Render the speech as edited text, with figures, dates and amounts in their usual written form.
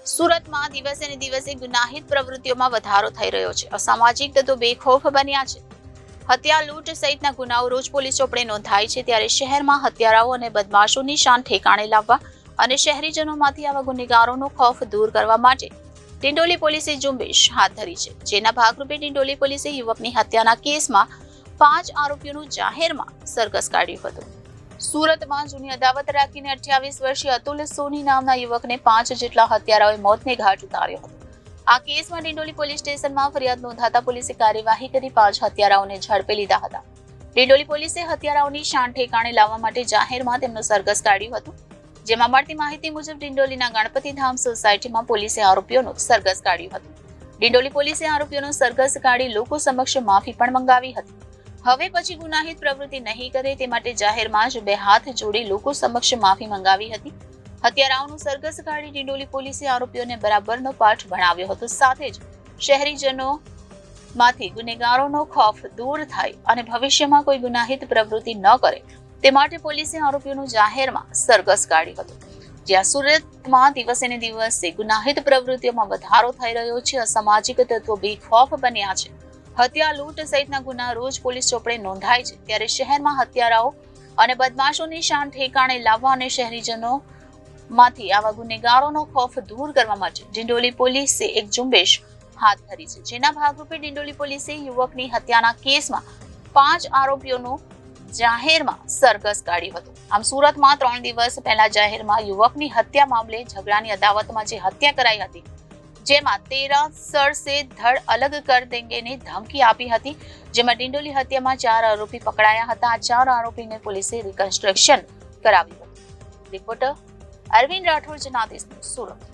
સુરતમાં દિવસે ને દિવસે ગુનાહિત પ્રવૃત્તિઓમાં વધારો થઈ રહ્યો છે. અસામાજિક તત્વો બેખૌફ બન્યા છે. હત્યા, લૂંટ સહિતના ગુનાઓ રોજ પોલીસ ચોપડે નોંધાય છે, ત્યારે શહેરમાં હત્યારાઓ અને બદમાશોની શાન ઠેકાણે લાવવા અને શહેરીજનોમાંથી આવા ગુનેગારોનો ખૌફ દૂર કરવા માટે ડિંડોલી પોલીસે ઝુંબેશ હાથ ધરી છે. જેના ભાગરૂપે ડિંડોલી પોલીસે યુવકની હત્યાના કેસમાં 5 આરોપીઓનું જાહેરમાં સરઘસ કાઢ્યું હતું. સુરતમાં જૂની અદાવત રાખીને 28 વર્ષીય અતુલ સોની નામના યુવકને 5 જેટલા હત્યારાઓએ મોતને ઘાટ ઉતાર્યો હતો. આ કેસમાં ડિંડોલી પોલીસ સ્ટેશનમાં ફરિયાદ નોંધાતા પોલીસે કાર્યવાહી કરી 5 હત્યારાઓને ઝડપી લીધા હતા. ડિંડોલી પોલીસે હત્યારાઓની શાન ઠેકાણે લાવવા માટે જાહેરમાં તેમનું સરઘસ કાઢ્યું હતું. જેમાં મળતી માહિતી મુજબ ડિંડોલીના ગણપતિધામ સોસાયટીમાં પોલીસે આરોપીઓનું સરઘસ કાઢ્યું હતું. ડિંડોલી પોલીસે આરોપીઓનું સરઘસ કાઢી લોકો સમક્ષ માફી પણ મંગાવી હતી. હવે પછી ગુનાહિત પ્રવૃત્તિ નહીં કરે તે માટે જાહેરમાં જ 2 હાથ જોડી લોકો સમક્ષ માફી મંગાવી હતી. હત્યારાઓનું સરઘસ કાઢી ડિંડોલી પોલીસે આરોપીઓને બરાબરનો પાઠ ભણાવ્યો હતો. સાથે જ શહેરીજનોમાંથી ગુનેગારોનો ખૌફ દૂર થાય અને ભવિષ્યમાં કોઈ ગુનાહિત પ્રવૃત્તિ ન કરે તે માટે પોલીસે આરોપીઓનું જાહેરમાં સરઘસ કાઢ્યું હતું. જ્યાં સુરતમાં દિવસે ને દિવસે ગુનાહિત પ્રવૃત્તિઓમાં વધારો થઈ રહ્યો છે. અસામાજિક તત્વો બેખૌફ બન્યા છે. હત્યા, લૂંટ સહિતના ગુના રોજ પોલીસ ચોપડે નોંધાય છે, ત્યારે શહેરમાં હત્યારાઓ અને બદમાશોની શાન ઠેકાણે લાવવા અને શહેરીજનોમાંથી આવા ગુનેગારોનો ખૌફ દૂર કરવા માટે ડિંડોલી પોલીસે એક ઝુંબેશ હાથ ધરી છે. જેના ભાગરૂપે ડિંડોલી પોલીસે યુવકની હત્યાના કેસમાં 5 આરોપીઓનું જાહેરમાં સરઘસ કાઢ્યું હતું. આમ સુરતમાં 3 દિવસ પહેલા જાહેરમાં યુવકની હત્યા મામલે ઝઘડાની અદાવતમાં જે હત્યા કરાઈ હતી, જેમાં 13 સર સે ધડ અલગ કર દેંગેની ધમકી આપી હતી. જેમાં ડિંડોલી હત્યામાં 4 આરોપી પકડાયા હતા. આ 4 આરોપીને પોલીસે રિકન્સ્ટ્રક્શન કરાવ્યું હતું. Reporter Arvind Rathod, Janadesh news, Surat.